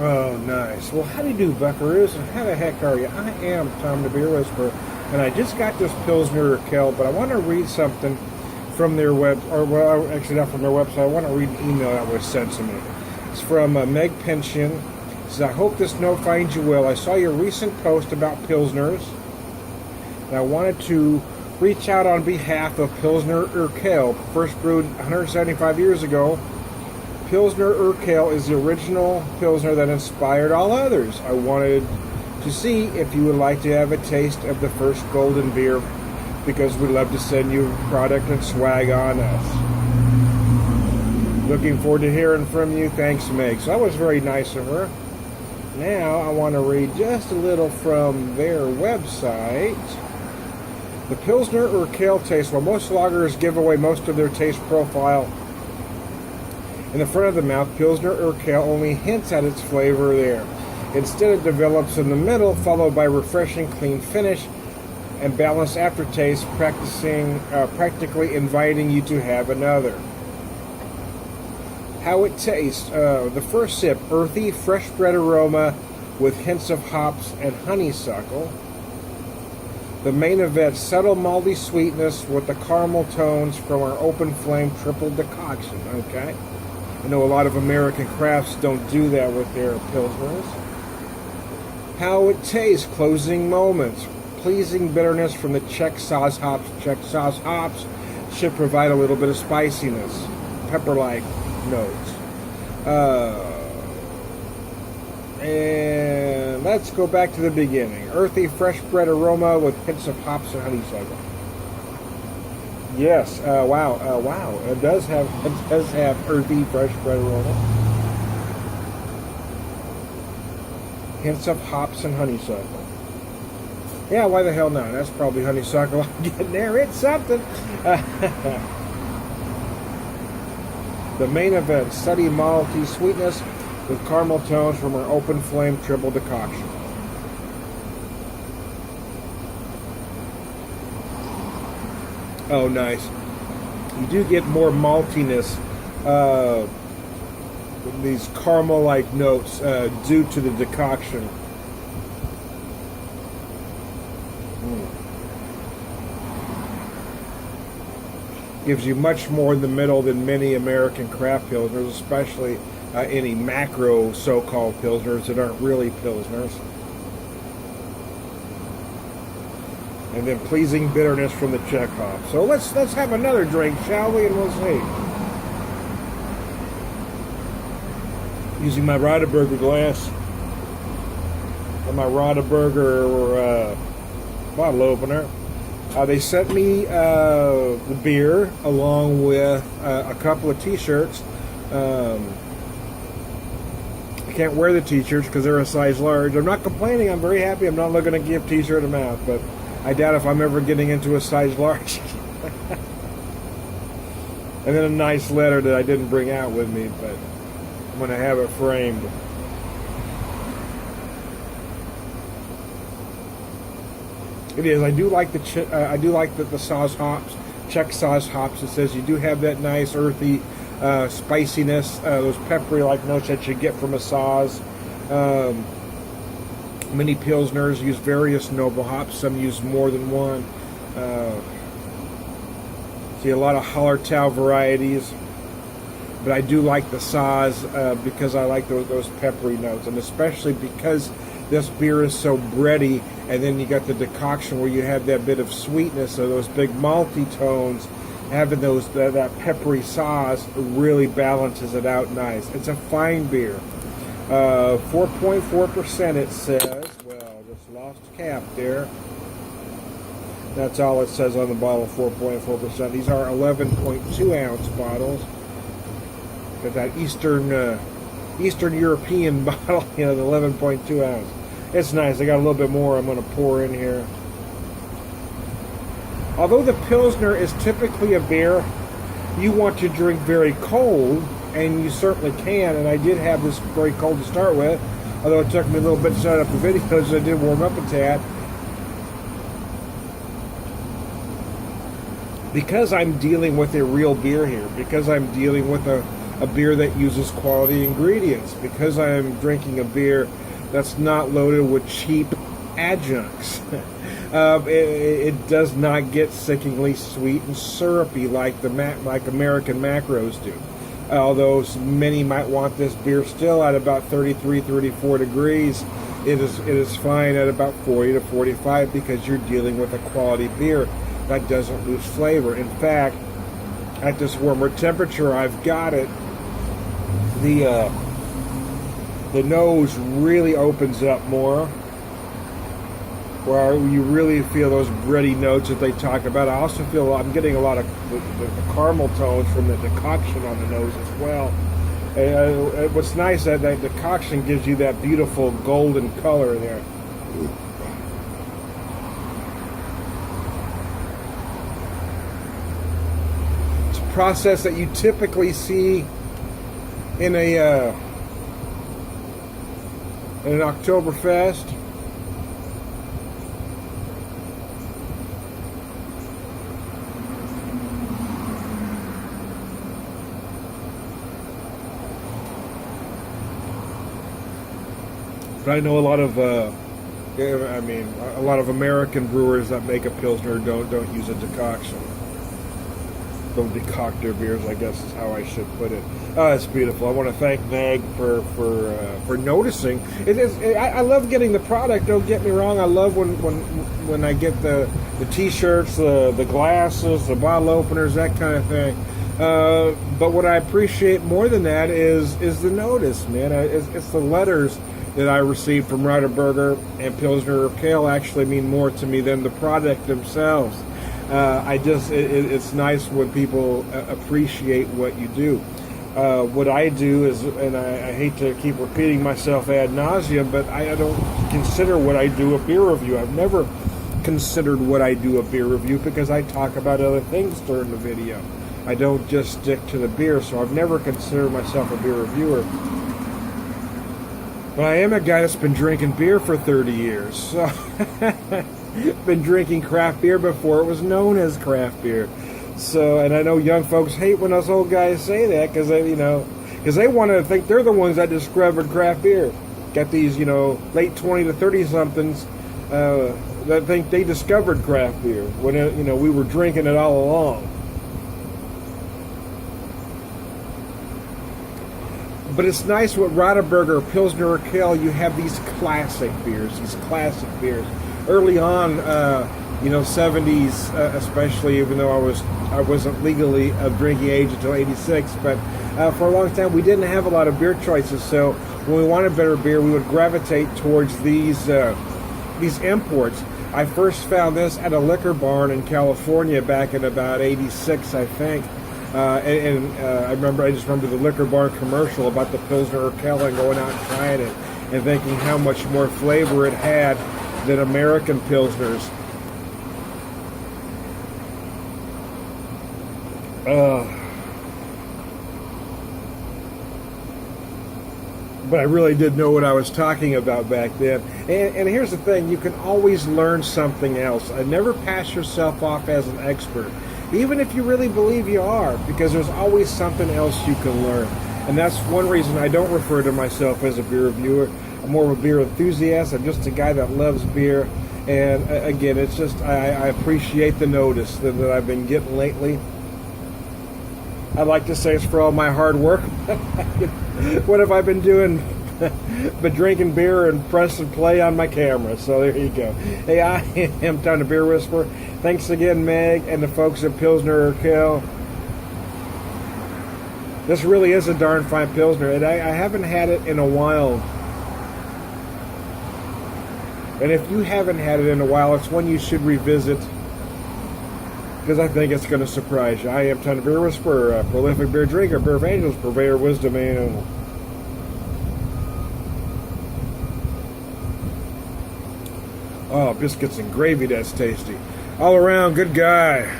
Oh, nice. Well, how do you do, buckaroos? And how the heck are you? I am Tom the Beer Whisperer, and I just got this Pilsner Urquell, but I want to read something from their actually not from their website. I want to read an email that was sent to me. It's from Meg Pension. It says, I hope this note finds you well. I saw your recent post about Pilsners, and I wanted to reach out on behalf of Pilsner Urquell, first brewed 175 years ago. Pilsner Urquell is the original Pilsner that inspired all others. I wanted to see if you would like to have a taste of the first golden beer, because we'd love to send you product and swag on us. Looking forward to hearing from you. Thanks, Meg. So that was very nice of her. Now I want to read just a little from their website. The Pilsner Urquell taste. While most lagers give away most of their taste profile in the front of the mouth, Pilsner Urquell only hints at its flavor there. Instead, it develops in the middle, followed by refreshing, clean finish and balanced aftertaste, practically inviting you to have another. How it tastes. The first sip, earthy, fresh bread aroma with hints of hops and honeysuckle. The main event, subtle malty sweetness with the caramel tones from our open flame triple decoction. Okay. I know a lot of American crafts don't do that with their Pilsners. How it tastes, closing moments. Pleasing bitterness from the Czech sauce hops. Czech sauce hops should provide a little bit of spiciness. Pepper-like notes. And let's go back to the beginning. Earthy, fresh bread aroma with hints of hops and honeysuckle. Yes, wow. It does have earthy, fresh bread aroma. Hints of hops and honeysuckle. Yeah, why the hell not? That's probably honeysuckle I'm getting there. It's something. The main event, steady malty sweetness with caramel tones from our open flame triple decoction. Oh, nice. You do get more maltiness, these caramel-like notes due to the decoction. Gives you much more in the middle than many American craft Pilsners, especially any macro so-called Pilsners that aren't really Pilsners. And then pleasing bitterness from the Czech hop. So let's have another drink, shall we? And we'll see. Using my Radaburger glass and my Radaburger bottle opener. They sent me the beer along with a couple of t-shirts. I can't wear the t-shirts because they're a size large. I'm not complaining. I'm very happy. I'm not looking to give t-shirt them out, but I doubt if I'm ever getting into a size large. And then a nice letter that I didn't bring out with me, but I'm going to have it framed. It is. I do like the sauce hops, Czech sauce hops. It says you do have that nice earthy spiciness, those peppery-like notes that you get from a sauce. Many Pilsners use various noble hops. Some use more than one. See a lot of Hallertau varieties, but I do like the sauce because I like those peppery notes, and especially because this beer is so bready, and then you got the decoction where you have that bit of sweetness, so those big malty tones, having that peppery sauce really balances it out nice. It's a fine beer. 4.4% it says. Well, just lost cap there. That's all it says on the bottle, 4.4%. These are 11.2 ounce bottles. Got that Eastern European bottle, the 11.2 ounce. It's nice. I got a little bit more I'm going to pour in here. Although the Pilsner is typically a beer you want to drink very cold, and you certainly can, and I did have this very cold to start with, although it took me a little bit to set up the video because I did warm up a tad. Because I'm dealing with a real beer here, because I'm dealing with a a beer that uses quality ingredients, because I am drinking a beer that's not loaded with cheap adjuncts. It does not get sickeningly sweet and syrupy like like American macros do. Although many might want this beer still at about 33, 34 degrees, it is fine at about 40 to 45 because you're dealing with a quality beer that doesn't lose flavor. In fact, at this warmer temperature I've got it, the nose really opens up more, where you really feel those bready notes that they talk about. I also feel I'm getting a lot of the caramel tones from the decoction on the nose as well. What's nice that decoction gives you that beautiful golden color there. It's a process that you typically see in an Oktoberfest. But I know a lot of, a lot of American brewers that make a Pilsner don't use a decoction. Don't decoct their beers, I guess is how I should put it. It's beautiful. I want to thank Meg for noticing. I love getting the product. Don't get me wrong. I love when I get the T-shirts, the glasses, the bottle openers, that kind of thing. But what I appreciate more than that is the notice, man. It's the letters that I received from Rotterberger and Pilsner Urquell actually mean more to me than the product themselves. It's nice when people appreciate what you do. What I do is, and I hate to keep repeating myself ad nauseum, but I don't consider what I do a beer review. I've never considered what I do a beer review because I talk about other things during the video. I don't just stick to the beer, so I've never considered myself a beer reviewer. But I am a guy that's been drinking beer for 30 years. So been drinking craft beer before it was known as craft beer. So, and I know young folks hate when us old guys say that because they want to think they're the ones that discovered craft beer. Got these, late 20 to 30 somethings that think they discovered craft beer when we were drinking it all along. But it's nice with Rotterberger, Pilsner Urquell, you have these classic beers. Early on, 70s especially, even though I wasn't legally of drinking age until 86, but for a long time we didn't have a lot of beer choices. So when we wanted better beer, we would gravitate towards these imports. I first found this at a liquor barn in California back in about 86, I think. I just remember the liquor bar commercial about the Pilsner Urquell and going out and trying it and thinking how much more flavor it had than American Pilsners. But I really did know what I was talking about back then. And here's the thing, you can always learn something else. Never pass yourself off as an expert, even if you really believe you are, because there's always something else you can learn. And that's one reason I don't refer to myself as a beer reviewer. I'm more of a beer enthusiast. I'm just a guy that loves beer. And again, it's just, I appreciate the notice that I've been getting lately. I'd like to say it's for all my hard work. What have I been doing? But drinking beer and press and play on my camera. So there you go. Hey, I am Tom the Beer Whisperer. Thanks again, Meg, and the folks at Pilsner Urquell. This really is a darn fine Pilsner, and I haven't had it in a while. And if you haven't had it in a while, it's one you should revisit, because I think it's going to surprise you. I am Tom the Beer Whisperer, a prolific beer drinker, BeerVangelist, Purveyor of Wisdom, and oh, biscuits and gravy, that's tasty. All around, good guy.